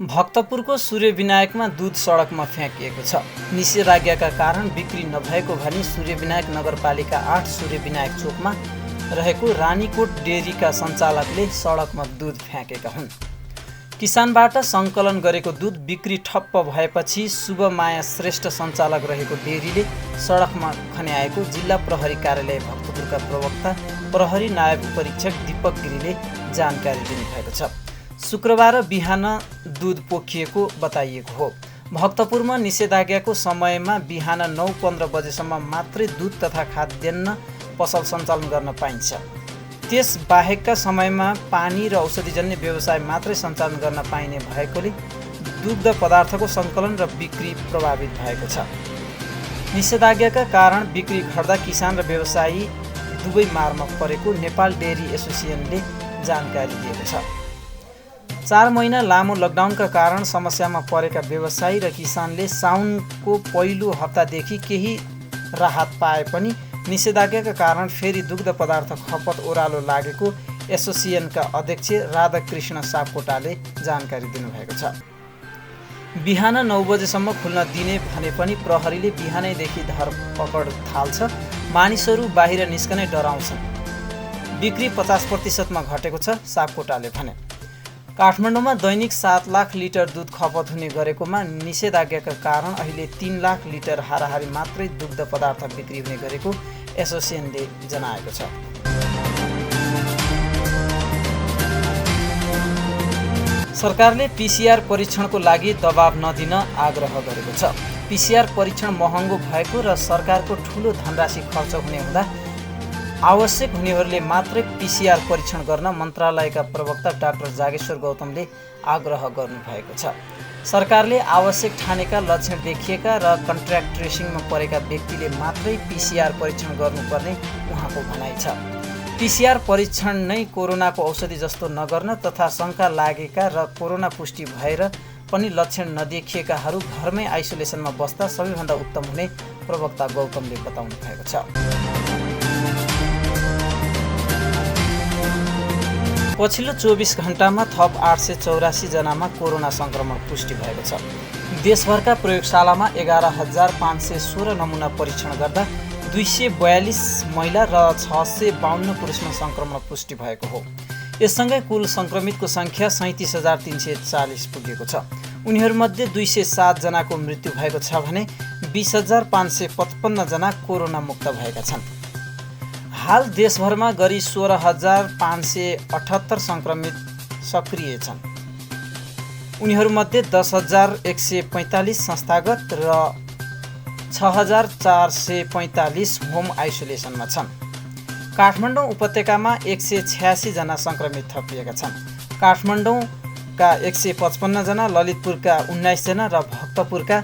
भक्तपुरको सूर्यविनायकमा दूध सडकमा फ्याँकिएको छ। निषेधाज्ञाका कारण बिक्री नभएको भनी सूर्यविनायक नगरपालिका 8 सूर्यविनायक चोकमा रहेको रानीकोट डेरीका सञ्चालकले सडकमा दूध फ्याँकेका हुन्। किसानबाट सङ्कलन गरेको दूध बिक्री ठप्प भएपछि शुभमाया श्रेष्ठ सञ्चालक रहेको डेरीले सडकमा खन्याएको जिल्ला प्रहरी कार्यालय भक्तपुरका प्रवक्ता प्रहरी नायब उपरीक्षक दीपक गिरीले जानकारी दिनुभएको छ। शुक्रबार बिहान दूध पोखिएको बताइएको हो। भक्तपुरमा निषेधाज्ञाको समयमा बिहान 9:15 बजेसम्म मात्रै दूध तथा खाद्यान्न पसल सञ्चालन गर्न पाइन्छ। त्यस बाहेकका समयमा पानी र औषधिजन्य व्यवसाय मात्रै सञ्चालन गर्न पाइने भएकोले दुग्ध पदार्थको सङ्कलन र बिक्री प्रभावित भएको छ। निषेधाज्ञाका कारण बिक्री घट्दा किसान र व्यवसायी दुवै मारमा परेको नेपाल डेरी एसोसिएसनले जानकारी दिएको छ। 4 महिना लामो लकडाउनका कारण समस्यामा परेका व्यवसायी र किसानले साउनको पहिलो हप्तादेखि केही राहत पाए पनि निषेधाज्ञाका कारण फेरि दुग्ध पदार्थ खपत ओह्रालो लागेको एसोसिएसनका अध्यक्ष राधाकृष्ण सापकोटाले जानकारी दिनुभएको छ। बिहान 9 बजेसम्म खुल्न दिने भने पनि प्रहरीले बिहानैदेखि धरपकड थाल्छ। मानिसहरू बाहिर निस्कनै डराउँछन्। बिक्री 50% मा घटेको छ, सापकोटाले भने। काठमाडौँमा दैनिक 7 लाख लिटर दूध खपत हुने गरेकोमा निषेधाज्ञाका कारण अहिले 3 लाख लिटर हाराहारी मात्रै दुग्ध पदार्थ बिक्री हुने गरेको एसोसिएसनले जनाएको छ। सरकारले पीसीआर परीक्षणको लागि दबाब नदिन आग्रह गरेको छ। पीसीआर परीक्षण महँगो भएको र सरकारको ठूलो धनराशि खर्च हुने हुँदा आवश्यक हुनेहरूले मात्रै पीसीआर परीक्षण गर्न मन्त्रालयका प्रवक्ता डाक्टर जागेश्वर गौतमले आग्रह गर्नुभएको छ। सरकारले आवश्यक ठानेका लक्षण देखिएका र कन्ट्र्याक्ट ट्रेसिङमा परेका व्यक्तिले मात्रै पीसीआर परीक्षण गर्नुपर्ने उहाँको भनाइ छ। पीसीआर परीक्षण नै कोरोनाको औषधि जस्तो नगर्न तथा शङ्का लागेका र कोरोना पुष्टि भएर पनि लक्षण नदेखिएकाहरू घरमै आइसोलेसनमा बस्दा सबैभन्दा उत्तम हुने प्रवक्ता गौतमले बताउनु भएको छ। पछिल्लो 24 घण्टामा थप 884 जनामा कोरोना संक्रमण पुष्टि भएको छ। देशभरका प्रयोगशालामा 11,516 नमुना परीक्षण गर्दा 242 महिला र 652 पुरुषमा संक्रमण पुष्टि भएको हो। यससँगै कुल संक्रमितको सङ्ख्या 37,340 पुगेको छ। उनीहरूमध्ये 207 जनाको मृत्यु भएको छ भने 20,555 जना कोरोना मुक्त भएका छन्। हाल देशभरमा गरी 16,578 संक्रमित सक्रिय छन्। उनीहरूमध्ये 10,145 संस्थागत र 6,445 होम आइसोलेसनमा छन्। काठमाडौँ उपत्यकामा 186 जना संक्रमित थपिएका छन्। काठमाडौँका 155 जना, ललितपुरका 19 जना र भक्तपुरका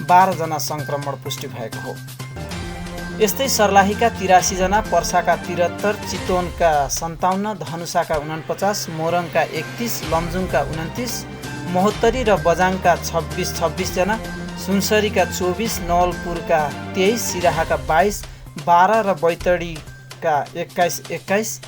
12 जना संक्रमण पुष्टि भएको हो। यस्तै सर्लाहीका 83 जना, पर्साका 73, चितवनका 57, धनुषाका 49, मोरङका 31, लमजुङका 29, महोत्तरी र बजाङका 26 जना, सुनसरीका 24, नवलपुरका 23, सिराहाका 22, 12 र बैतडीका 21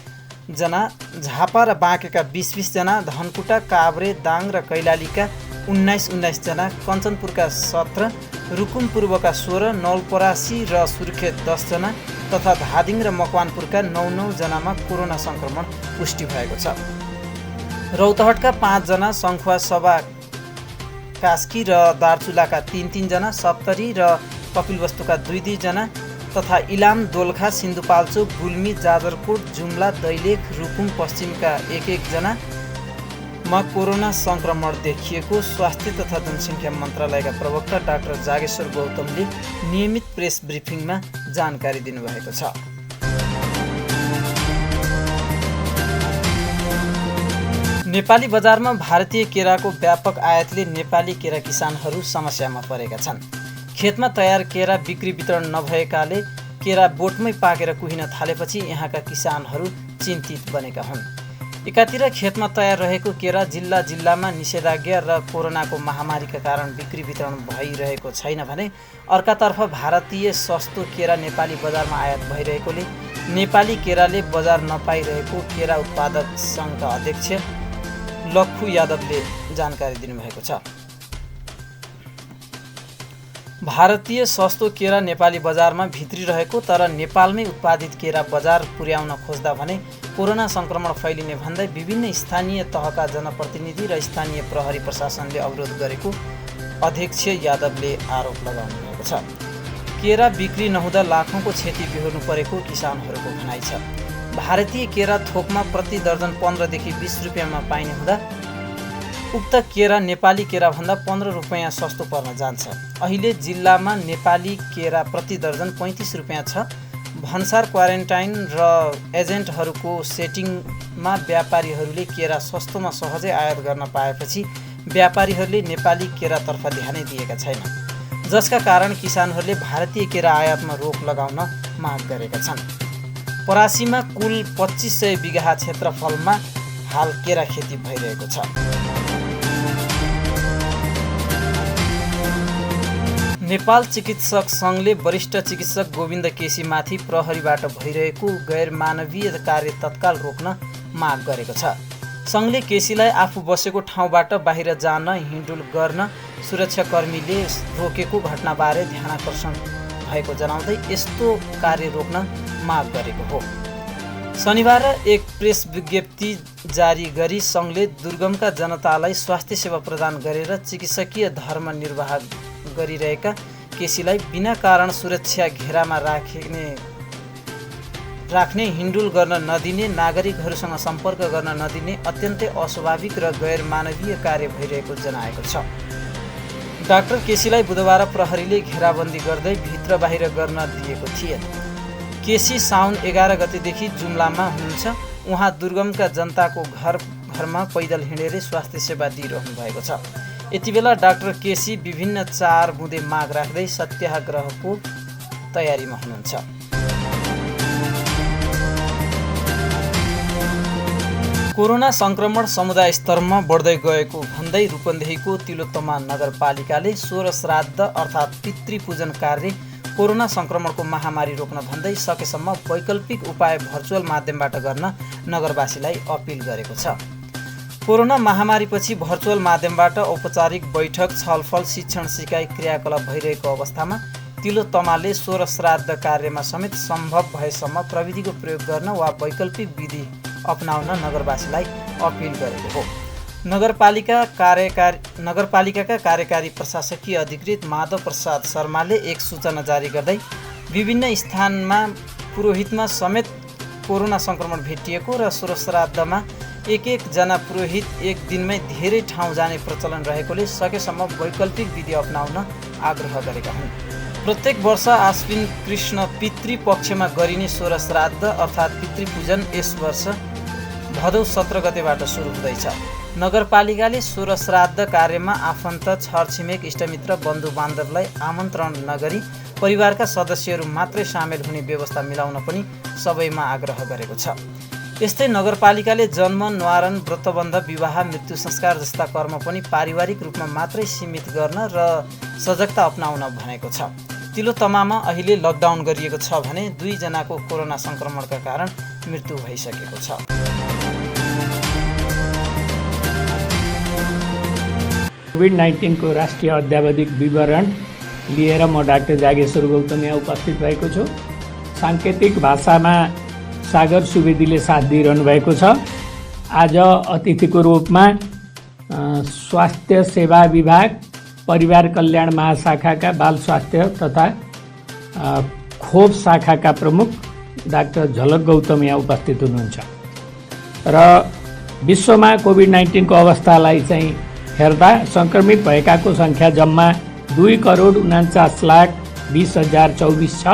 जना, झापा र बाँकेका 20 जना, धनकुटा, काभ्रे, दाङ र कैलालीका 19 जना, कञ्चनपुरका 17, रुकुम पूर्वका 16, नवलपरासी र सुर्खेत 10 जना तथा धादिङ र मकवानपुरका 9 जनामा कोरोना संक्रमण पुष्टि भएको छ। रौतहटका 5 जना, सङ्खुवासभा कास्की र दार्चुलाका 3 जना, सप्तरी र कपिलवस्तुका 2 जना तथा इलाम, दोलखा, सिन्धुपाल्चोक, गुल्मी, जाजरकोट, जुम्ला, दैलेख, रुकुम पश्चिमका 1 जना मा कोरोना संक्रमण देखिएको स्वास्थ्य तथा जनसङ्ख्या मन्त्रालयका प्रवक्ता डाक्टर जागेश्वर गौतमले नियमित प्रेस ब्रिफिङमा जानकारी दिनुभएको छ। नेपाली बजारमा भारतीय केराको व्यापक आयातले नेपाली केरा किसानहरू समस्यामा परेका छन्। खेतमा तयार केरा बिक्री वितरण नभएकाले केरा बोटमै पाकेर कुहिन थालेपछि यहाँका किसानहरू चिन्तित बनेका हुन्। एकातिर खेतमा तयार रहेको केरा जिल्लामा निषेधाज्ञा र कोरोनाको महामारीका कारण बिक्री वितरण भइरहेको छैन भने अर्कातर्फ भारतीय सस्तो केरा नेपाली बजारमा आयात भइरहेकोले नेपाली केराले बजार नपाइरहेको केरा उत्पादक सङ्घका अध्यक्ष लक्खु यादवले जानकारी दिनुभएको छ। भारतीय सस्तो केरा नेपाली बजारमा भित्रिरहेको तर नेपालमै उत्पादित केरा बजार पुर्याउन खोज्दा भने कोरोना सङ्क्रमण फैलिने भन्दै विभिन्न स्थानीय तहका जनप्रतिनिधि र स्थानीय प्रहरी प्रशासनले अवरोध गरेको अध्यक्ष यादवले आरोप लगाउनु भएको छ। केरा बिक्री नहुँदा लाखौँको क्षति बिहोर्नु परेको किसानहरूको भनाइ छ। भारतीय केरा थोकमा प्रति दर्जन 15 देखि 20 रुपियाँमा पाइने हुँदा उक्त केरा नेपाली केराभन्दा 15 रुपियाँ सस्तो पर्न जान्छ। अहिले जिल्लामा नेपाली केरा प्रति दर्जन 35 रुपियाँ छ। भन्सार क्वारेन्टाइन र एजेन्टहरूको सेटिङमा व्यापारीहरूले केरा सस्तोमा सहजै आयात गर्न पाएपछि व्यापारीहरूले नेपाली केरातर्फ ध्यानै दिएका छैनन्, जसका कारण किसानहरूले भारतीय केरा आयातमा रोक लगाउन माग गरेका छन्। परासीमा कुल 2500 बिघा क्षेत्रफलमा हाल केरा खेती भइरहेको छ। नेपाल चिकित्सक सङ्घले वरिष्ठ चिकित्सक गोविन्द केसीमाथि प्रहरीबाट भइरहेको गैरमानवीय कार्य तत्काल रोक्न माग गरेको छ। सङ्घले केसीलाई आफू बसेको ठाउँबाट बाहिर जान हिँडुल गर्न सुरक्षाकर्मीले रोकेको घटनाबारे ध्यानाकर्षण भएको जनाउँदै यस्तो कार्य रोक्न माग गरेको हो। शनिबार एक प्रेस विज्ञप्ति जारी गरी सङ्घले दुर्गमका जनतालाई स्वास्थ्य सेवा प्रदान गरेर चिकित्सकीय धर्म निर्वाह गरिरहेका केसीलाई बिना कारण सुरक्षा घेरामा राख्ने हिँडुल गर्न नदिने, नागरिकहरूसँग सम्पर्क गर्न नदिने अत्यन्तै अस्वाभाविक र गैरमानवीय कार्य भइरहेको जनाएको छ। डाक्टर केसीलाई बुधबार प्रहरीले घेराबन्दी गर्दै भित्र बाहिर गर्न दिएको थिएन। केसी साउन 11 गतेदेखि जुम्लामा हुनुहुन्छ। उहाँ दुर्गमका जनताको घरमा पैदल हिँडेर स्वास्थ्य सेवा दिइरहनु भएको छ। यति बेला डाक्टर केसी विभिन्न 4 बुँदे माग राख्दै सत्याग्रहको तयारीमा हुनुहुन्छ। कोरोना सङ्क्रमण समुदाय स्तरमा बढ्दै गएको भन्दै रूपन्देहीको तिलोत्तमा नगरपालिकाले 16 श्राद्ध अर्थात् पितृपूजन कार्य कोरोना सङ्क्रमणको महामारी रोक्न भन्दै सकेसम्म वैकल्पिक उपाय भर्चुअल माध्यमबाट गर्न नगरवासीलाई अपिल गरेको छ। कोरोना महामारीपछि भर्चुअल माध्यमबाट औपचारिक बैठक, छलफल, शिक्षण सिकाइ क्रियाकलाप भइरहेको अवस्थामा तिलोत्तमाले 16 श्राद्ध कार्यमा समेत सम्भव भएसम्म प्रविधिको प्रयोग गर्न वा वैकल्पिक विधि अपनाउन नगरवासीलाई अपिल गरेको हो। नगरपालिकाका कार्यकारी प्रशासकीय अधिकृत माधव प्रसाद शर्माले एक सूचना जारी गर्दै विभिन्न स्थानमा पुरोहितमा समेत कोरोना सङ्क्रमण भेटिएको र 16 श्राद्धमा एक जना पुरोहित एक दिनमै धेरै ठाउँ जाने प्रचलन रहेकोले सकेसम्म वैकल्पिक विधि अपनाउन आग्रह गरेका हुन्। प्रत्येक वर्ष आश्विन कृष्ण पितृ पक्षमा गरिने 16 श्राद्ध अर्थात् पितृपूजन यस वर्ष भदौ 17 गतेबाट सुरु हुँदैछ। नगरपालिकाले 16 श्राद्ध कार्यमा आफन्त, छरछिमेक, इष्टमित्र, बन्धु बान्धवलाई आमन्त्रण नगरी परिवारका सदस्यहरू मात्रै सामेल हुने व्यवस्था मिलाउन पनि सबैमा आग्रह गरेको छ। यस्तै नगरपालिकाले जन्म, न्वारन, व्रतबन्ध, विवाह, मृत्यु संस्कार जस्ता कर्म पनि पारिवारिक रूपमा मात्रै सीमित गर्न र सजगता अपनाउन भनेको छ। तिलोत्तमामा अहिले लकडाउन गरिएको छ भने 2 जनाको कोरोना सङ्क्रमणका कारण मृत्यु भइसकेको छ। कोभिड-19 को राष्ट्रिय अद्यावधिक विवरण लिएर म डाक्टर जागेश्वर गौतम यहाँ उपस्थित भएको छु। साङ्केतिक भाषामा सागर सुवेदीले साथ दिइरहनु भएको छ। आज अतिथिको रूपमा स्वास्थ्य सेवा विभाग, परिवार कल्याण महाशाखाका बाल स्वास्थ्य तथा खोप शाखाका प्रमुख डाक्टर झलक गौतम यहाँ उपस्थित हुनुहुन्छ। र विश्वमा कोभिड-19 को अवस्थालाई चाहिँ हेर्दा सङ्क्रमित भएकाको सङ्ख्या जम्मा 2,49,20,024 छ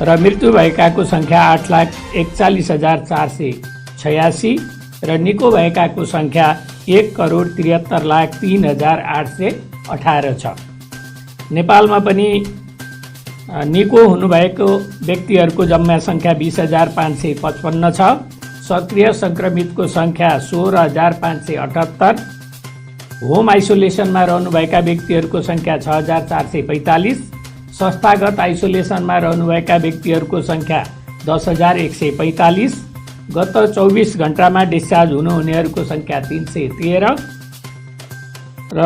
र मृत्यु भएकाको सङ्ख्या 8,41,486 र निको भएकाको सङ्ख्या 1,73,03,818 छ। नेपालमा पनि निको हुनुभएको व्यक्तिहरूको जम्मा सङ्ख्या 20,555 छ। सक्रिय सङ्क्रमितको सङ्ख्या 16,578। होम आइसोलेसनमा रहनुभएका व्यक्तिहरूको सङ्ख्या 6,445। संस्थागत आइसोलेसनमा रहनुभएका व्यक्तिहरूको सङ्ख्या 10,145 गत 24 घण्टामा डिस्चार्ज हुनुहुनेहरूको सङ्ख्या 313 र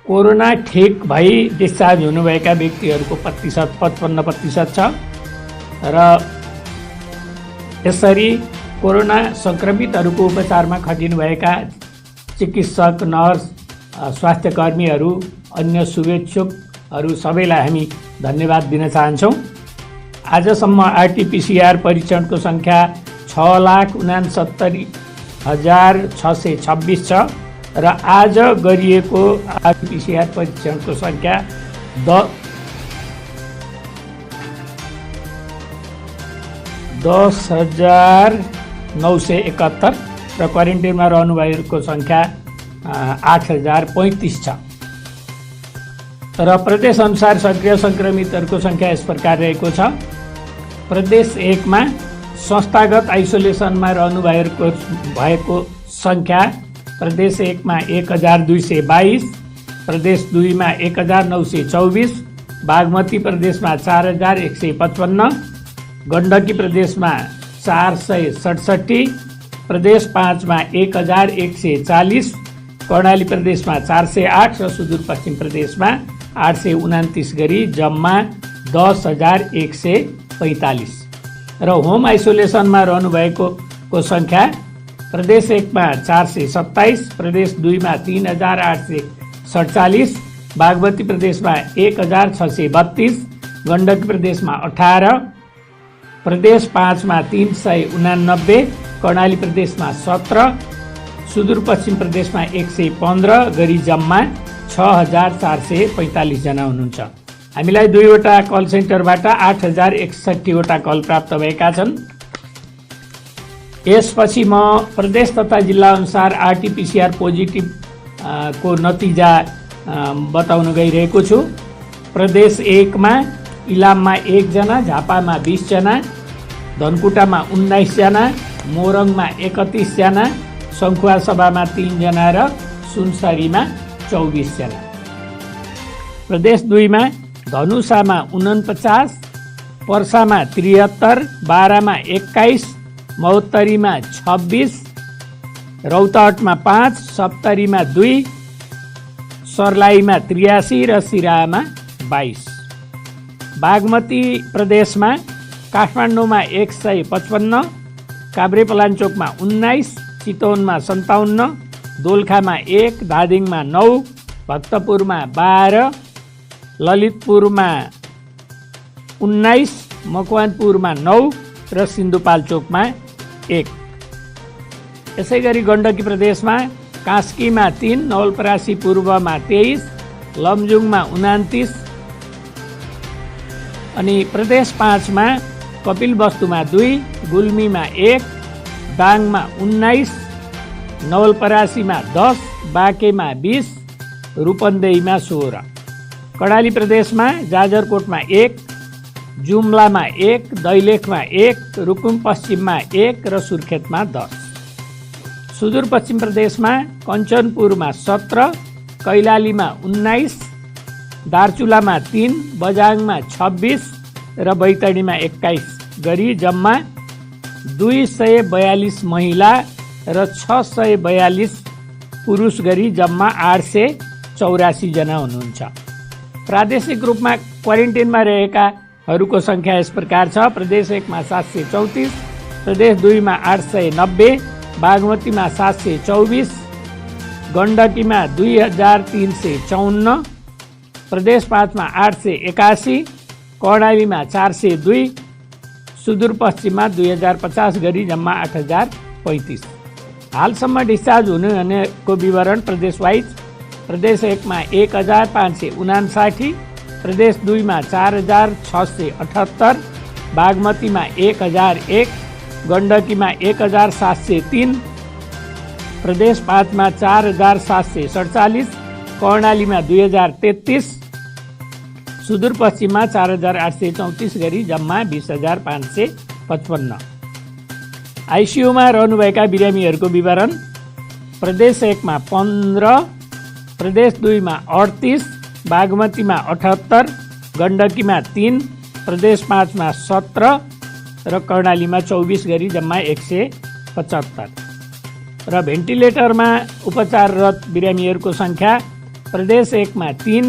कोरोना ठिक भई डिस्चार्ज हुनुभएका व्यक्तिहरूको प्रतिशत 55% छ र यसरी कोरोना सङ्क्रमितहरूको उपचारमा खटिनुभएका चिकित्सक, नर्स, स्वास्थ्य कर्मीहरू, अन्य शुभेच्छुकहरू सबैलाई हामी धन्यवाद दिन चाहन्छौँ। आजसम्म आरटीपीसीआर परीक्षणको सङ्ख्या 6,69,626 छ र आज गरिएको आरटीपीसीआर परीक्षणको सङ्ख्या 10,971 र क्वारेन्टाइनमा रहनुभएको सङ्ख्या 8,035 छ र प्रदेशअनुसार सक्रिय सङ्क्रमितहरूको सङ्ख्या यस प्रकार रहेको छ। प्रदेश 1 मा संस्थागत आइसोलेसनमा रहनुभएको सङ्ख्या प्रदेश 1 मा 1,222, प्रदेश 2 मा 1,924, बागमती प्रदेशमा 4,155, गण्डकी प्रदेशमा 467, प्रदेश 5 मा 1,140, कर्णाली प्रदेशमा 408 र सुदूरपश्चिम प्रदेशमा 829 गरी जम्मा 10,145 र होम आइसोलेसनमा रहनुभएको सङ्ख्या प्रदेश 1 मा 427, प्रदेश 2 मा 3,847, बागमती प्रदेशमा 1,632, गण्डकी प्रदेशमा 18, प्रदेश 5 मा 389, कर्णाली प्रदेशमा 17, सुदूरपश्चिम प्रदेशमा 115 गरी जम्मा 6,445 जना हुनुहुन्छ। हामीलाई 2वटा कल सेन्टरबाट 8,061 वटा कल प्राप्त भएका छन्। यसपछि म प्रदेश तथा जिल्ला अनुसार आरटीपीसीआर पोजिटिभ को नतिजा बताउन गइरहेको छु। प्रदेश 1 मा इलाममा 1 जना, झापामा 20 जना, धनकुटामा 19 जना, मोरङमा 31 जना, सङ्खुवासभामा 3 जना र सुनसरीमा 24 जना। प्रदेश 2 मा धनुषामा 49, पर्सामा 73, बारामा 21, महोत्तरीमा 26, रौतहटमा 5, सप्तरीमा 2, सर्लाहीमा 83 र सिराहामा 22। बागमती प्रदेशमा काठमाडौँमा 155, काभ्रेपलाञ्चोकमा 19, चितवनमा 57, दोलखामा 1, धादिङमा 9, भक्तपुरमा 12, ललितपुरमा 19, मकवानपुरमा 9 र सिन्धुपाल्चोकमा 1। यसै गरी गण्डकी प्रदेशमा कास्कीमा 3, नवलपरासी पूर्वमा 23, लमजुङमा 29, अनि प्रदेश 5 मा कपिलवस्तुमा 2, गुल्मीमा 1, दाङमा 19, नवलपरासीमा 10, बाँकेमा 20, रूपन्देहीमा 16। कर्णाली प्रदेशमा जाजरकोटमा 1, जुम्लामा 1, दैलेखमा 1, रुकुम पश्चिममा 1 र सुर्खेतमा 10। सुदूरपश्चिम प्रदेशमा कञ्चनपुरमा 17, कैलालीमा 19, दार्चुलामा 3, बजाङमा 26 र बैतडीमा 21 गरी जम्मा 242 महिला र 642 पुरुष गरी जम्मा 884 जना हुनुहुन्छ। प्रादेशिक रूपमा क्वारेन्टाइनमा रहेकाहरूको सङ्ख्या यस प्रकार छ। प्रदेश 1 मा 734, प्रदेश 2 मा 890, बागमतीमा 724, गण्डकीमा 2,354, प्रदेश 5 मा 881, कर्णालीमा 402, सुदूरपश्चिममा 2,050 गरी जम्मा 8,035। हालसम्म डिस्चार्ज हुनेको विवरण प्रदेश वाइज: प्रदेश 1 मा 1,559, प्रदेश 2 मा 4,678, बागमतीमा 1,001, गण्डकीमा 1,703, प्रदेश 5 मा 4,747, कर्णालीमा 2,033, सुदूरपश्चिममा 4,834 गरी जम्मा 20,555। आइसियुमा रहनुभएका बिरामीहरूको विवरण: प्रदेश 1 मा 15, प्रदेश 2 मा 38, बागमतीमा 78, गण्डकीमा 3, प्रदेश 5 मा 17, र कर्णालीमा 24 गरी जम्मा 175 र भेन्टिलेटरमा उपचाररत बिरामीहरूको सङ्ख्या प्रदेश 1 मा 3,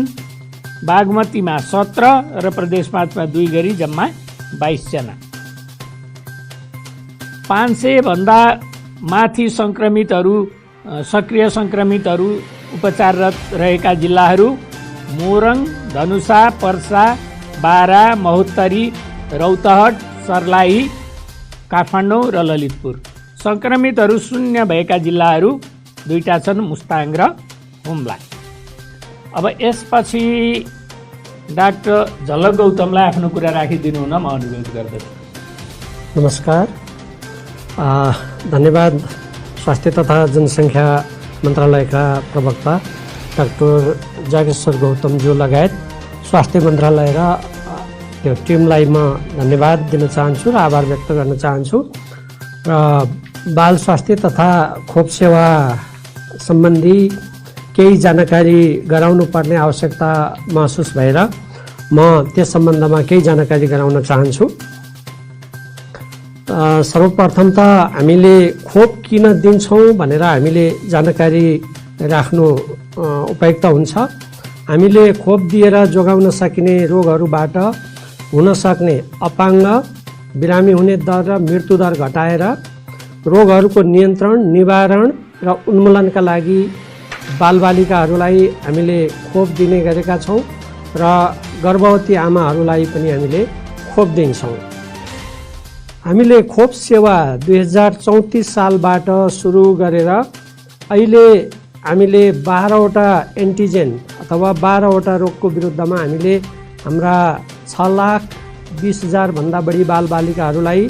बागमतीमा 17 र प्रदेश 5 मा 2 गरी जम्मा 22 जना। 500 भन्दा माथि सक्रिय सङ्क्रमितहरू उपचाररत रहेका जिल्लाहरू मोरङ, धनुषा, पर्सा, बारा, महोत्तरी, रौतहट, सर्लाही, काठमाडौँ र ललितपुर। सङ्क्रमितहरू शून्य भएका जिल्लाहरू 2 छन्, मुस्ताङ र हुम्ला। अब यसपछि डाक्टर झलक गौतमलाई आफ्नो कुरा राखिदिनु हुन म अनुरोध गर्दछु। नमस्कार, धन्यवाद। स्वास्थ्य तथा जनसङ्ख्या मन्त्रालयका प्रवक्ता डाक्टर जागेश्वर गौतमज्यू लगायत स्वास्थ्य मन्त्रालय र त्यो टिमलाई म धन्यवाद दिन चाहन्छु र आभार व्यक्त गर्न चाहन्छु। र बाल स्वास्थ्य तथा खोप सेवा सम्बन्धी केही जानकारी गराउनु पर्ने आवश्यकता महसुस भएर म त्यस सम्बन्धमा केही जानकारी गराउन चाहन्छु। सर्वप्रथम त हामीले खोप किन दिन्छौँ भनेर हामीले जानकारी राख्नु उपयुक्त हुन्छ। हामीले खोप दिएर जोगाउन सकिने रोगहरूबाट हुन सक्ने अपाङ्ग, बिरामी हुने दर र मृत्युदर घटाएर रोगहरूको नियन्त्रण, निवारण र उन्मूलनका लागि बालबालिकाहरूलाई हामीले खोप दिने गरेका छौँ र गर्भवती आमाहरूलाई पनि हामीले खोप दिन्छौँ। हामीले खोप सेवा 2034 सालबाट सुरु गरेर अहिले हामीले 12वटा एन्टिजेन अथवा 12वटा रोगको विरुद्धमा हामीले हाम्रा 6,20,000 भन्दा बढी बालबालिकाहरूलाई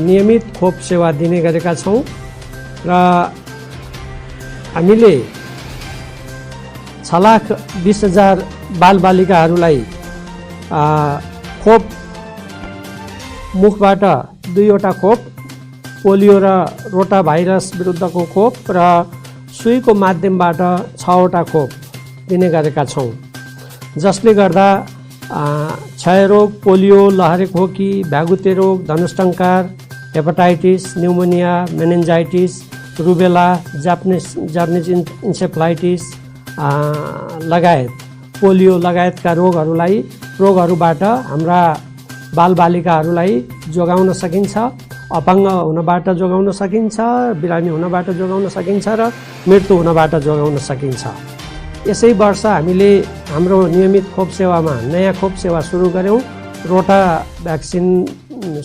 नियमित खोप सेवा दिने गरेका छौँ र हामीले 6,20,000 बालबालिकाहरूलाई खोप मुखबाट 2वटा खोप, पोलियो र रोटा भाइरस विरुद्धको खोप र सुईको माध्यमबाट 6वटा खोप दिने गरेका छौँ, जसले गर्दा क्षयरोग, पोलियो, लहरे खोकी, भ्यागुते रोग, धनुष्टङ्कार, hepatitis, pneumonia, meningitis, rubella, Japanese encephalitis लगायत पोलियो लगायतका रोगहरूबाट हाम्रा बालबालिकाहरूलाई जोगाउन सकिन्छ, अपाङ्ग हुनबाट जोगाउन सकिन्छ, बिरामी हुनबाट जोगाउन सकिन्छ र मृत्यु हुनबाट जोगाउन सकिन्छ। यसै वर्ष हामीले हाम्रो नियमित खोप सेवामा नयाँ खोप सेवा सुरु गऱ्यौँ, रोटा भ्याक्सिन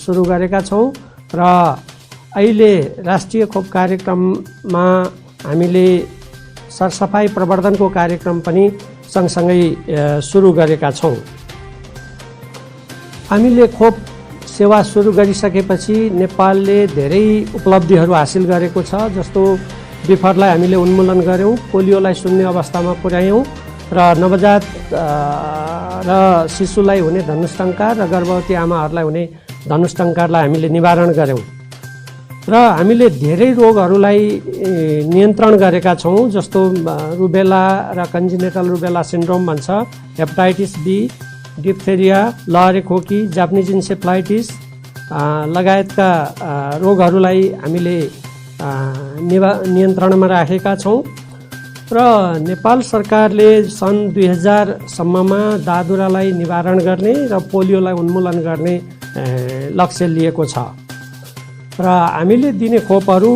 सुरु गरेका छौँ र अहिले राष्ट्रिय खोप कार्यक्रममा हामीले सरसफाइ प्रवर्धनको कार्यक्रम पनि सँगसँगै सुरु गरेका छौँ। हामीले खोप सेवा सुरु गरिसकेपछि नेपालले धेरै उपलब्धिहरू हासिल गरेको छ। जस्तो बिफरलाई हामीले उन्मूलन गऱ्यौँ, पोलियोलाई शून्य अवस्थामा पुर्यायौँ र नवजात र शिशुलाई हुने धनुष्टङ्कार र गर्भवती आमाहरूलाई हुने धनुष्टङ्कारलाई हामीले निवारण गऱ्यौँ र हामीले धेरै रोगहरूलाई नियन्त्रण गरेका छौँ। जस्तो रुबेला र कन्जिनेटल रुबेला सिन्ड्रोम भन्छ, हेपाटाइटिस बी, डिप्थेरिया, लहरे खोकी, जापानिज इन्सेफ्लाइटिस लगायतका रोगहरूलाई हामीले नियन्त्रणमा राखेका छौँ र नेपाल सरकारले सन् 2000 सम्ममा दादुरालाई निवारण गर्ने र पोलियोलाई उन्मूलन गर्ने लक्ष्य लिएको छ र हामीले दिने खोपहरू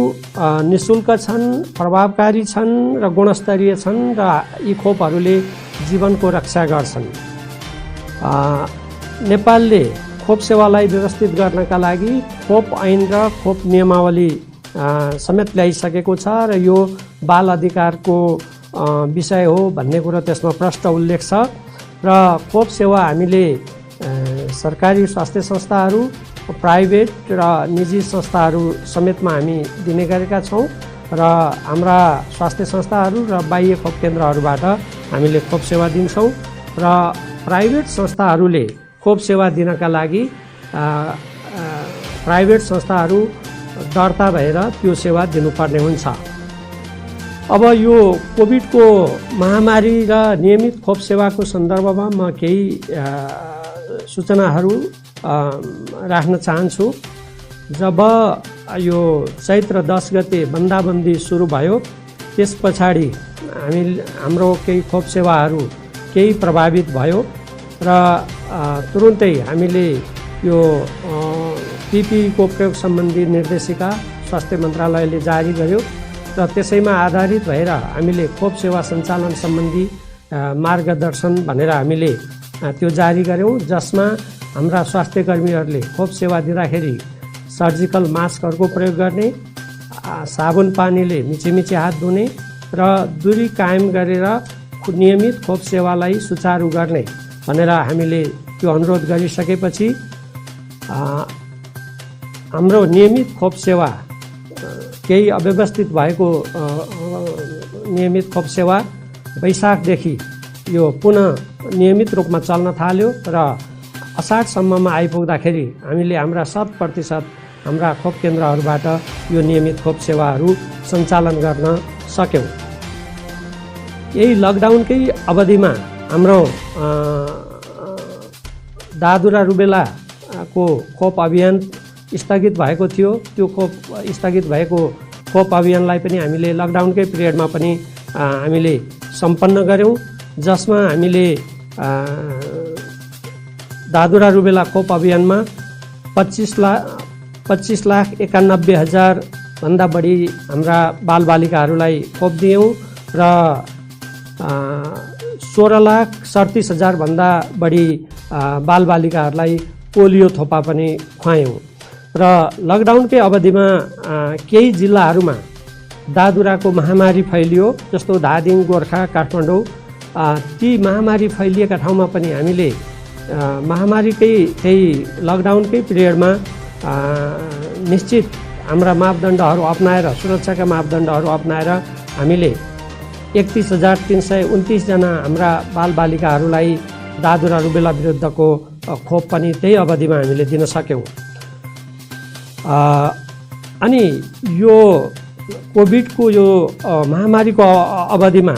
निःशुल्क छन्, प्रभावकारी छन् र गुणस्तरीय छन् र यी खोपहरूले जीवनको रक्षा गर्छन्। नेपालले खोप सेवालाई व्यवस्थित गर्नका लागि खोप ऐन र खोप नियमावली समेत ल्याइसकेको छ र यो बाल अधिकारको विषय हो भन्ने कुरो त्यसमा प्रष्ट उल्लेख छ र खोप सेवा हामीले सरकारी स्वास्थ्य संस्थाहरू, प्राइभेट र निजी संस्थाहरू समेतमा हामी दिने गरेका छौँ र हाम्रा स्वास्थ्य संस्थाहरू र बाह्य खोप केन्द्रहरूबाट हामीले खोप सेवा दिन्छौँ र प्राइभेट संस्थाहरूले खोप सेवा दिनका लागि प्राइभेट संस्थाहरू दर्ता भएर त्यो सेवा दिनुपर्ने हुन्छ। अब यो कोभिडको महामारी र नियमित खोप सेवाको सन्दर्भमा म केही सूचनाहरू राख्न चाहन्छु। जब यो चैत्र 10 गते बन्दाबन्दी सुरु भयो त्यस पछाडि हाम्रो केही खोप सेवाहरू केही प्रभावित भयो र तुरुन्तै हामीले यो PPE को प्रयोग सम्बन्धी निर्देशिका स्वास्थ्य मन्त्रालयले जारी गर्यो र त्यसैमा आधारित भएर हामीले खोप सेवा सञ्चालन सम्बन्धी मार्गदर्शन भनेर हामीले त्यो जारी गर्यौँ, जसमा हाम्रा स्वास्थ्य कर्मीहरूले खोप सेवा दिँदाखेरि सर्जिकल मास्कहरूको प्रयोग गर्ने, साबुन पानीले मिचीमिची हात धुने र दूरी कायम गरेर नियमित खोप सेवालाई सुचारू गर्ने भनेर हामीले त्यो अनुरोध गरिसकेपछि हाम्रो नियमित खोप सेवा केही अव्यवस्थित भएको नियमित खोप सेवा वैशाखदेखि यो पुनः नियमित रूपमा चल्न थाल्यो र असाढसम्ममा आइपुग्दाखेरि हामीले हाम्रा 100% हाम्रा खोप केन्द्रहरूबाट यो नियमित खोप सेवाहरू सञ्चालन गर्न सक्यौँ। यही लकडाउनकै अवधिमा हाम्रो दादुरा रुबेलाको खोप अभियान स्थगित भएको थियो। त्यो खोप स्थगित भएको खोप अभियानलाई पनि हामीले लकडाउनकै पिरियडमा पनि हामीले सम्पन्न गऱ्यौँ, जसमा हामीले दादुरा रुबेला खोप अभियानमा 25,91,000 भन्दा बढी हाम्रा बालबालिकाहरूलाई खोप दियौँ र 16,37,000 भन्दा बढी बालबालिकाहरूलाई पोलियो थोपा पनि खुवायौँ र लकडाउनकै अवधिमा केही जिल्लाहरूमा दादुराको महामारी फैलियो, जस्तो धादिङ, गोर्खा, काठमाडौँ। ती महामारी फैलिएका ठाउँमा पनि हामीले महामारीकै त्यही लकडाउनकै पिरियडमा निश्चित हाम्रा मापदण्डहरू अपनाएर, सुरक्षाका मापदण्डहरू अपनाएर हामीले 31,329 जना हाम्रा बालबालिकाहरूलाई दादुरा रुबेला विरुद्धको खोप पनि त्यही अवधिमा हामीले दिन सक्यौँ। अनि यो कोभिडको यो महामारीको अवधिमा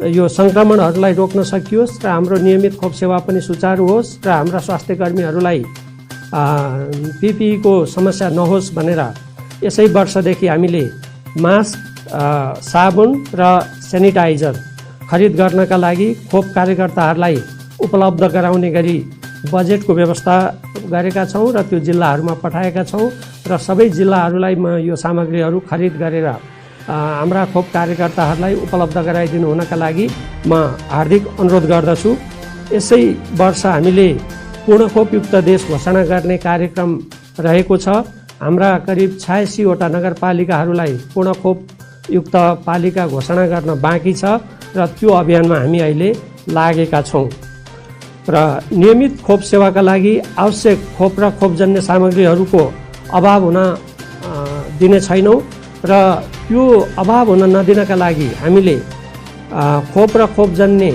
यो सङ्क्रमणहरूलाई रोक्न सकियोस् र हाम्रो नियमित खोप सेवा पनि सुचारू होस् र हाम्रा स्वास्थ्य कर्मीहरूलाई PPE को समस्या नहोस् भनेर यसै वर्षदेखि हामीले मास्क, साबुन र सेनिटाइजर खरिद गर्नका लागि खोप कार्यकर्ताहरूलाई उपलब्ध गराउने गरी बजेटको व्यवस्था गरेका छौँ र त्यो जिल्लाहरूमा पठाएका छौँ र सबै जिल्लाहरूलाई म यो सामग्रीहरू खरिद गरेर हाम्रा खोप कार्यकर्ताहरूलाई उपलब्ध गराइदिनु हुनका लागि म हार्दिक अनुरोध गर्दछु। यसै वर्ष हामीले पूर्ण खोपयुक्त देश घोषणा गर्ने कार्यक्रम रहेको छ। हाम्रा करिब 86 वटा नगरपालिकाहरूलाई पूर्ण खोपयुक्त पालिका घोषणा गर्न बाँकी छ र त्यो अभियानमा हामी अहिले लागेका छौँ र नियमित खोप सेवाका लागि आवश्यक खोप र खोपजन्य सामग्रीहरूको अभाव हुन दिने छैनौँ र त्यो अभाव हुन नदिनका लागि हामीले खोप र खोपजन्य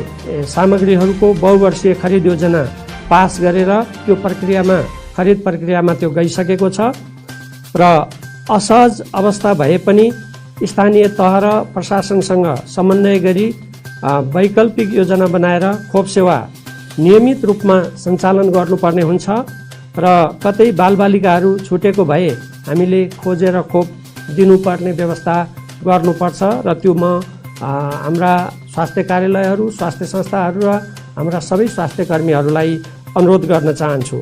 सामग्रीहरूको बहुवर्षीय खरिद योजना पास गरेर त्यो प्रक्रियामा खरिद प्रक्रियामा त्यो गइसकेको छ र असहज अवस्था भए पनि स्थानीय तह र प्रशासनसँग समन्वय गरी वैकल्पिक योजना बनाएर खोप सेवा नियमित रूपमा सञ्चालन गर्नुपर्ने हुन्छ र कतै बालबालिकाहरू छुटेको भए हामीले खोजेर खोप दिनुपर्ने व्यवस्था गर्नुपर्छ र त्यो म हाम्रा स्वास्थ्य कार्यालयहरू, स्वास्थ्य संस्थाहरू र हाम्रा सबै स्वास्थ्य कर्मीहरूलाई अनुरोध गर्न चाहन्छु।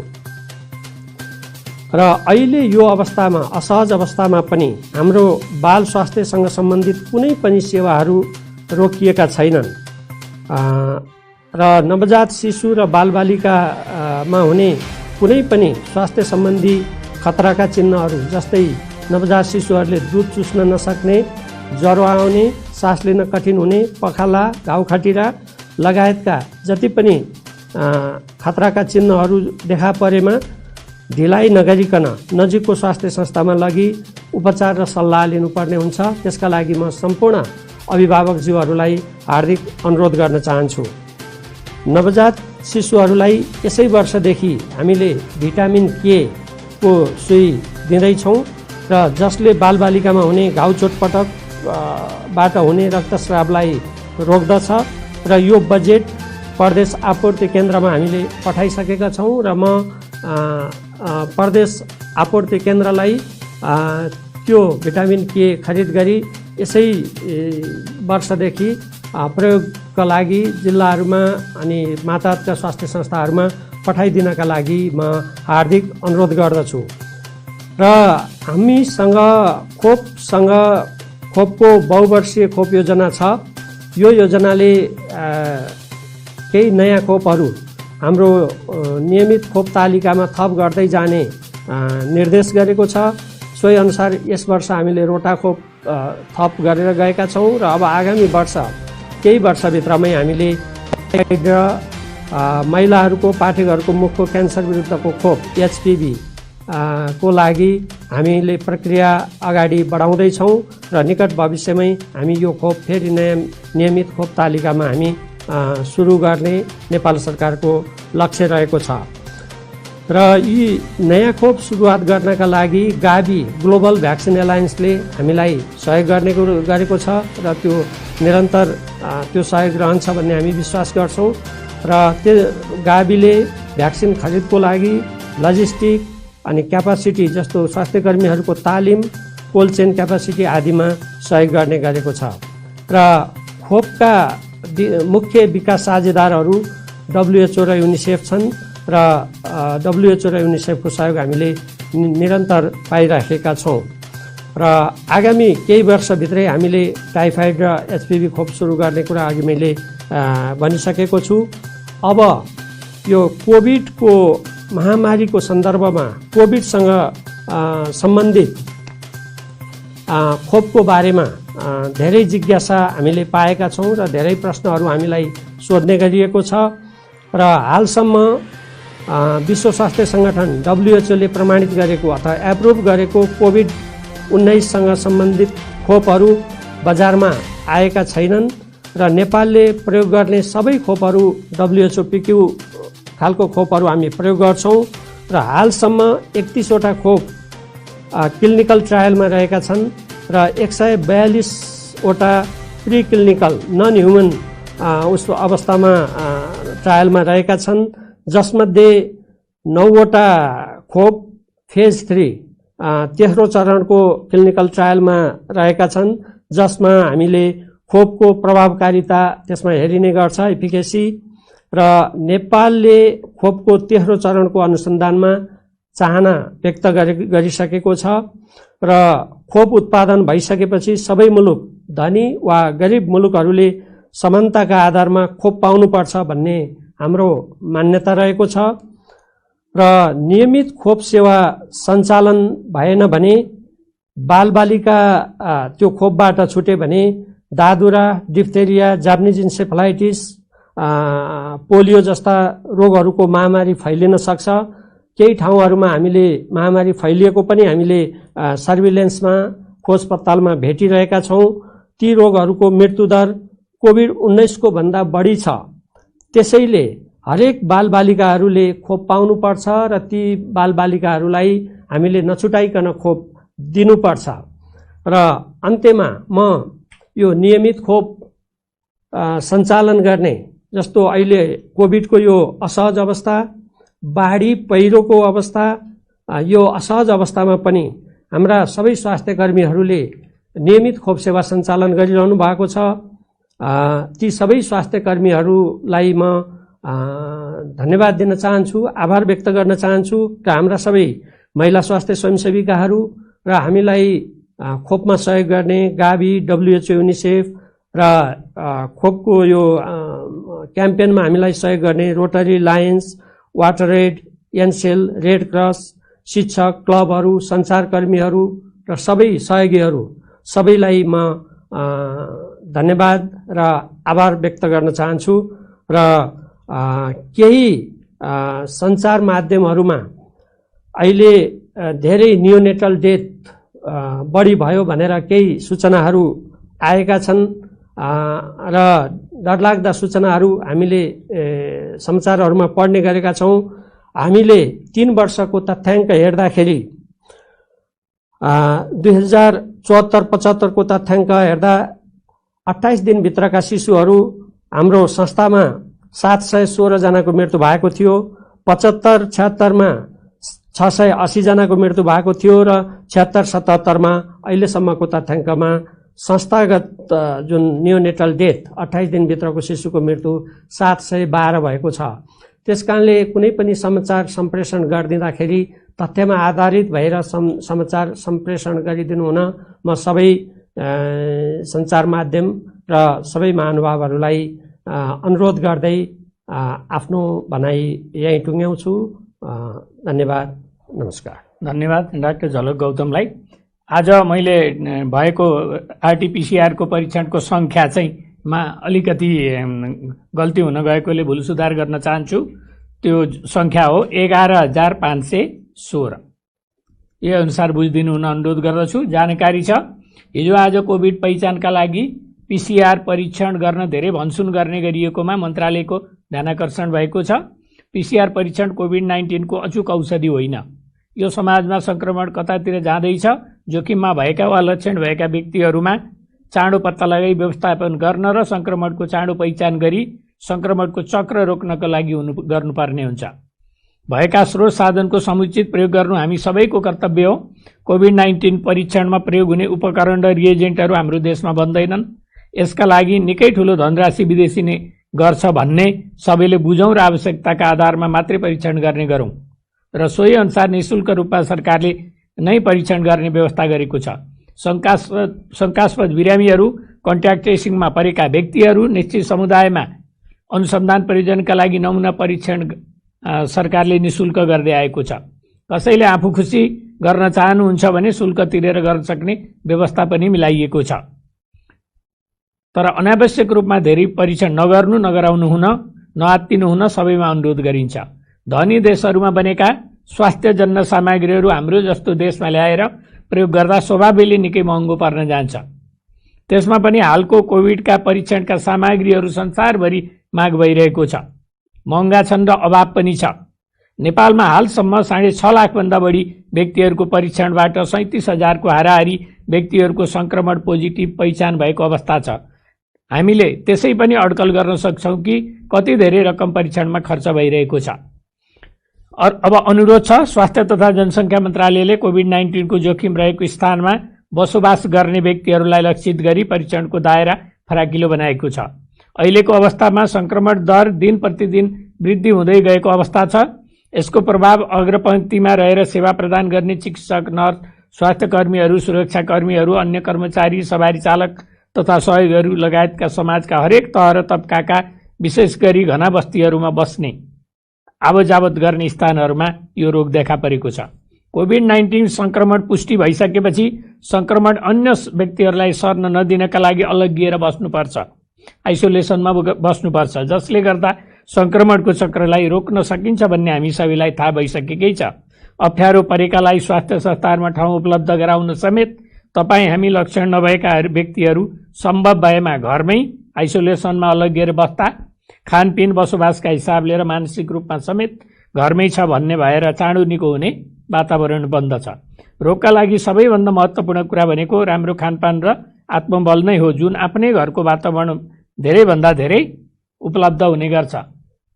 र अहिले यो अवस्थामा, असहज अवस्थामा पनि हाम्रो बाल स्वास्थ्यसँग सम्बन्धित कुनै पनि सेवाहरू रोकिएका छैनन् र नवजात शिशु र बालबालिकामा हुने कुनै पनि स्वास्थ्य सम्बन्धी खतराका चिन्हहरू, जस्तै नवजात शिशुहरूले दुध चुस्न नसक्ने, ज्वरो आउने, सास लिन कठिन हुने, पखाला, घाउ खटिरा लगायतका जति पनि खतराका चिन्हहरू देखा परेमा ढिलाइ नगरिकन नजिकको स्वास्थ्य संस्थामा लगी उपचार र सल्लाह लिनुपर्ने हुन्छ। त्यसका लागि म सम्पूर्ण अभिभावकज्यूहरूलाई हार्दिक अनुरोध गर्न चाहन्छु। नवजात शिशुहरूलाई यसै वर्षदेखि हामीले भिटामिन के को सुई दिँदैछौँ र जसले बालबालिकामा हुने घाउ चोटपटकबाट हुने रक्तस्रावलाई रोक्दछ र यो बजेट प्रदेश आपूर्ति केन्द्रमा हामीले पठाइसकेका छौँ र म प्रदेश आपूर्ति केन्द्रलाई त्यो भिटामिन के खरिद गरी यसै वर्षदेखि प्रयोगका लागि जिल्लाहरूमा अनि मातहतका स्वास्थ्य संस्थाहरूमा पठाइदिनका लागि म हार्दिक अनुरोध गर्दछु। र हामीसँग खोपको बहुवर्षीय खोप योजना छ। यो योजनाले केही नयाँ खोपहरू हाम्रो नियमित खोप तालिकामा थप गर्दै जाने निर्देश गरेको छ। सोही अनुसार यस वर्ष हामीले रोटा खोप थप गरेर गएका छौँ र अब आगामी वर्ष केही वर्षभित्रमै हामीले महिलाहरूको पाठेघरको मुखको क्यान्सर विरुद्धको खोप HPV को लागि हामीले प्रक्रिया अगाडि बढाउँदैछौँ र निकट भविष्यमै हामी यो खोप फेरि नयाँ नियमित खोप तालिकामा हामी सुरु गर्ने नेपाल सरकारको लक्ष्य रहेको छ। र यी नयाँ खोप सुरुवात गर्नका लागि गाभी ग्लोबल भ्याक्सिन एलायन्सले हामीलाई सहयोग गरेको छ र त्यो निरन्तर त्यो सहयोग रहन्छ भन्ने हामी विश्वास गर्छौँ। र त्यो गाभीले भ्याक्सिन खरिदको लागि लजिस्टिक अनि क्यापासिटी जस्तो स्वास्थ्य कर्मीहरूको तालिम, कोल्ड चेन क्यापासिटी आदिमा सहयोग गर्ने गरेको छ। र खोपका मुख्य विकास साझेदारहरू WHO र युनिसेफ छन् र WHO र युनिसेफको सहयोग हामीले निरन्तर पाइराखेका छौँ। र आगामी केही वर्षभित्रै हामीले टाइफाइड र HPV खोप सुरु गर्ने कुरा अघि मैले भनिसकेको छु। अब यो कोभिडको महामारीको सन्दर्भमा कोभिडसँग सम्बन्धित खोपको बारेमा धेरै जिज्ञासा हामीले पाएका छौँ र धेरै प्रश्नहरू हामीलाई सोध्ने गरिएको छ। र हालसम्म विश्व स्वास्थ्य सङ्गठन WHO ले प्रमाणित गरेको अथवा एप्रुभ गरेको कोभिड-19सँग सम्बन्धित खोपहरू बजारमा आएका छैनन् र नेपालले प्रयोग गर्ने सबै खोपहरू WHO PQ खालको खोपहरू हामी प्रयोग गर्छौँ र हालसम्म 31 वटा खोप क्लिनिकल ट्रायलमा रहेका छन् र 142 वटा प्री क्लिनिकल नन ह्युमन उसको अवस्थामा ट्रायलमा रहेका छन्, जसमध्ये 9 वटा खोप फेज 3 तेस्रो चरणको क्लिनिकल ट्रायलमा रहेका छन्, जसमा हामीले खोपको प्रभावकारिता त्यसमा हेरिने गर्छ, एफिकेसी। र नेपालले खोपको तेस्रो चरणको अनुसन्धानमा चाहना व्यक्त गरिसकेको छ र खोप उत्पादन भइसकेपछि सबै मुलुक धनी वा गरिब मुलुकहरूले समानताका आधारमा खोप पाउनुपर्छ भन्ने हाम्रो मान्यता रहेको छ। र नियमित खोप सेवा सञ्चालन भएन भने बालबालिका त्यो खोपबाट छुटे भने दादुरा, डिप्थेरिया, जापानिज इन्सेफेलाइटिस, पोलियो जस्ता रोगहरूको महामारी फैलिन सक्छ। केही ठाउँहरूमा हामीले महामारी फैलिएको पनि हामीले सर्भिलेन्समा खोज पत्तालमा भेटिरहेका छौँ। ती रोगहरूको मृत्युदर कोभिड-19 को भन्दा बढी छ। त्यसैले हरेक बालबालिकाहरूले खोप पाउनुपर्छ र ती बालबालिकाहरूलाई हामीले नछुटाइकन खोप दिनुपर्छ। र अन्त्यमा म यो नियमित खोप सञ्चालन गर्ने जस्तो अहिले कोभिडको यो असहज अवस्था, बाढी पहिरोको अवस्था, यो असहज अवस्थामा पनि हाम्रा सबै स्वास्थ्य कर्मीहरूले नियमित खोप सेवा सञ्चालन गरिरहनु भएको छ। ती सबै स्वास्थ्य कर्मीहरूलाई म धन्यवाद दिन चाहन्छु, आभार व्यक्त गर्न चाहन्छु र हाम्रा सबै महिला स्वास्थ्य स्वयंसेविकाहरू र हामीलाई खोपमा सहयोग गर्ने गाभी, WHO, युनिसेफ र खोपको यो क्याम्पेनमा हामीलाई सहयोग गर्ने Rotary, Lions, Water Aid, Ncell, Red Cross, शिक्षक, क्लबहरू, सञ्चारकर्मीहरू र सबै सहयोगीहरू सबैलाई म धन्यवाद र आभार व्यक्त गर्न चाहन्छु। र केही सञ्चार माध्यमहरूमा अहिले धेरै नियोनेटल डेथ बढी भयो भनेर केही सूचनाहरू आएका छन् र डरलाग्दा सूचनाहरू हामीले समाचारहरूमा पढ्ने गरेका छौँ। हामीले 3 वर्षको तथ्याङ्क हेर्दाखेरि 2074-75 को तथ्याङ्क हेर्दा 28 दिनभित्रका शिशुहरू हाम्रो संस्थामा 716 जनाको मृत्यु भएको थियो। 75-76मा 680 जनाको मृत्यु भएको थियो र 76-77मा अहिलेसम्मको तथ्याङ्कमा संस्थागत जुन नियोनेटल डेथ 28 दिनभित्रको शिशुको मृत्यु 712 भएको छ। त्यसकारणले कुनै पनि समाचार सम्प्रेषण गरिदिँदाखेरि तथ्यमा आधारित भएर समाचार सम्प्रेषण गरिदिनु हुन म सबै सञ्चार माध्यम र सबै महानुभावहरूलाई अनुरोध गर्दै आफ्नो भनाइ यहीँ टुङ्ग्याउँछु। धन्यवाद, नमस्कार। धन्यवाद डाक्टर झलक गौतमलाई। आज मैले भएको आरटीपीसीआरको परीक्षणको सङ्ख्या चाहिँ अलिकति गल्ती हुन गएकोले भुल सुधार गर्न चाहन्छु। त्यो सङ्ख्या हो 11,516। यो अनुसार बुझिदिनु हुन अनुरोध गर्दछु। जानकारी छ, हिजो आज कोभिड पहिचानका लागि पीसीआर परीक्षण गर्न धेरै भनसुन गर्ने गरिएकोमा मन्त्रालयको ध्यानाकर्षण भएको छ। पीसीआर परीक्षण कोभिड-19 को अचूक औषधि होइन। यो समाजमा संक्रमण कतातिर जाँदैछ, जोखिममा भएका वा लक्षण भएका व्यक्तिहरूमा चाँडो पत्ता लगाई व्यवस्थापन गर्न र संक्रमणको चाँडो पहिचान गरी संक्रमणको चक्र रोक्नको लागि गर्नुपर्ने हुन्छ। भएका स्रोत साधनको समुचित प्रयोग गर्नु हामी सबैको कर्तव्य हो। कोभिड-19 परीक्षणमा प्रयोग हुने उपकरण र रिएजेन्टहरू हाम्रो देशमा बन्दैनन्। यसका लागि निकै ठुलो धनराशि विदेशी नै गर्छ भन्ने सबैले बुझौँ र आवश्यकताका आधारमा मात्रै परीक्षण गर्ने गरौँ र सोही अनुसार निःशुल्क रूपमा सरकारले नै परीक्षण गर्ने व्यवस्था गरेको छ। शङ्कास्पद बिरामीहरू, कन्ट्याक्ट ट्रेसिङमा परेका व्यक्तिहरू, निश्चित समुदायमा अनुसन्धान प्रयोजनका लागि नमुना परीक्षण सरकारले निःशुल्क गर्दै आएको छ। कसैले आफू खुसी गर्न चाहनुहुन्छ भने शुल्क तिरेर गर्न सक्ने व्यवस्था पनि मिलाइएको छ। तर अनावश्यक रूपमा धेरै परीक्षण नगर्नु, नगराउनु हुन, नआत्तिनु हुन सबैमा अनुरोध गरिन्छ। धनी देशहरूमा बनेका स्वास्थ्य जन्य सामग्रीहरू हाम्रो जस्तो देशमा ल्याएर प्रयोग गर्दा स्वभावैले निकै महँगो पर्न जान्छ। त्यसमा पनि हालको कोभिडका परीक्षणका सामग्रीहरू संसारभरि माग भइरहेको छ। महँगा छन् र अभाव पनि छ। नेपालमा हालसम्म 6.5 लाखभन्दा बढी व्यक्तिहरूको परीक्षणबाट 37,000को हाराहारी व्यक्तिहरूको संक्रमण पोजिटिभ पहिचान भएको अवस्था छ। हामीले त्यसै पनि अड्कल गर्न सक्छौँ कि कति धेरै रकम परीक्षणमा खर्च भइरहेको छ। अब अनुरोध छ, स्वास्थ्य तथा जनसङ्ख्या मन्त्रालयले कोभिड-19 को जोखिम रहेको स्थानमा बसोबास गर्ने व्यक्तिहरूलाई लक्षित गरी परीक्षणको दायरा फराकिलो बनाएको छ। अहिलेको अवस्थामा संक्रमण दर दिन प्रतिदिन वृद्धि हुँदै गएको अवस्था छ। यसको प्रभाव अग्रपङ्क्तिमा रहेर सेवा प्रदान गर्ने चिकित्सक, नर्स, स्वास्थ्यकर्मीहरू, सुरक्षाकर्मीहरू, अन्य कर्मचारी, सवारी चालक तथा सहयोगीहरू लगायतका समाजका हरेक तह र तबकाका, विशेष गरी घना बस्तीहरूमा बस्ने आवजावत गर्ने स्थानहरूमा यो रोग देखा परेको छ। कोभिड-19 संक्रमण पुष्टि भइसकेपछि संक्रमण अन्य व्यक्तिहरूलाई सर्न नदिनका लागि अलग्गिएर बस्नुपर्छ, आइसोलेसनमा बस्नुपर्छ, जसले गर्दा संक्रमणको चक्रलाई रोक्न सकिन्छ भन्ने हामी सबैलाई थाहा भइसकेकै छ। अप्ठ्यारो परेकालाई स्वास्थ्य संस्थाहरूमा ठाउँ उपलब्ध गराउन समेत तपाईँ हामी लक्षण नभएका व्यक्तिहरू सम्भव भएमा घरमै आइसोलेसनमा अलग्गिएर बस्दा, खानपिन बसोबासका हिसाबले र मानसिक रूपमा समेत घरमै छ भन्ने भएर चाँडो निको हुने वातावरण बन्दछ। रोगका लागि सबैभन्दा महत्त्वपूर्ण कुरा भनेको राम्रो खानपान र आत्मबल नै हो, जुन आफ्नै घरको वातावरण धेरैभन्दा धेरै उपलब्ध हुने गर्छ।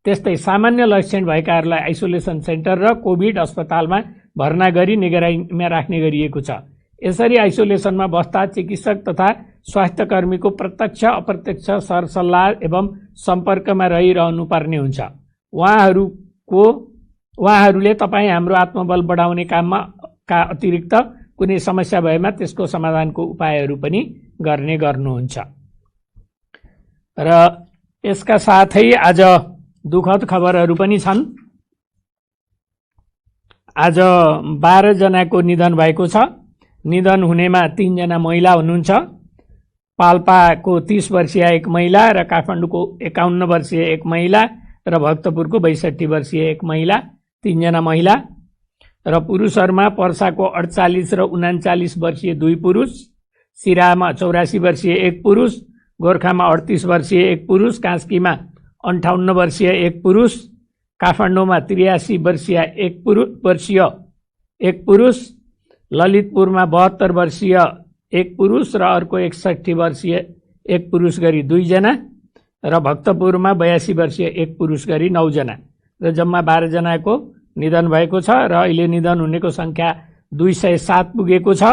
त्यस्तै सामान्य लक्षण भएकाहरूलाई आइसोलेसन सेन्टर र कोभिड अस्पतालमा भर्ना गरी निगरानीमा राख्ने गरिएको छ। यसरी आइसोलेसनमा बस्दा चिकित्सक तथा स्वास्थ्यकर्मीको प्रत्यक्ष अप्रत्यक्ष सरसल्लाह एवं सम्पर्कमा रहिरहनु पर्ने हुन्छ। उहाँहरूले तपाईँ हाम्रो आत्मबल बढाउने काममा का अतिरिक्त कुनै समस्या भएमा त्यसको समाधानको उपायहरू पनि गर्ने गर्नुहुन्छ। र यसका साथै आज दुःखद खबरहरू पनि छन्। आज 12 जनाको निधन भएको छ। निधन हुनेमा 3 जना महिला हुनुहुन्छ। पाल्पाको 30 वर्षीय एक महिला र काठमाडौँको 51 वर्षीय एक महिला र भक्तपुरको 62 वर्षीय एक महिला, 3 जना महिला। र पुरुषहरूमा पर्साको 48 र 39 वर्षीय 2 पुरुष, सिराहामा 84 वर्षीय एक पुरुष, गोर्खामा 38 वर्षीय एक पुरुष, कास्कीमा 58 वर्षीय एक पुरुष, काठमाडौँमा 83 वर्षीय एक पुरुष, ललितपुरमा 72 वर्षीय एक पुरुष र अर्को 61 वर्षीय एक पुरुष गरी 2 जना र भक्तपुरमा 82 वर्षीय एक पुरुष गरी 9 जना। र जम्मा 12 जनाको निधन भएको छ र अहिले निधन हुनेको सङ्ख्या 207 पुगेको छ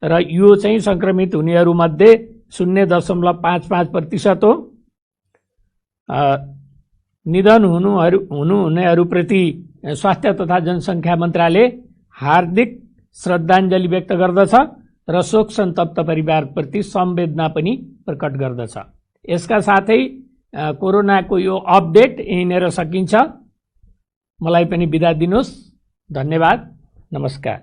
र यो चाहिँ सङ्क्रमित हुनेहरूमध्ये 0.55% हो। निधन हुनेहरूप्रति स्वास्थ्य तथा जनसङ्ख्या मन्त्रालय हार्दिक श्रद्धाञ्जली व्यक्त गर्दछ र शोक सन्तप्त परिवारप्रति संवेदना पनि प्रकट गर्दछ। यसका साथै कोरोनाको यो अपडेट यहीँनिर सकिन्छ। मलाई पनि बिदा दिनुहोस्। धन्यवाद। नमस्कार।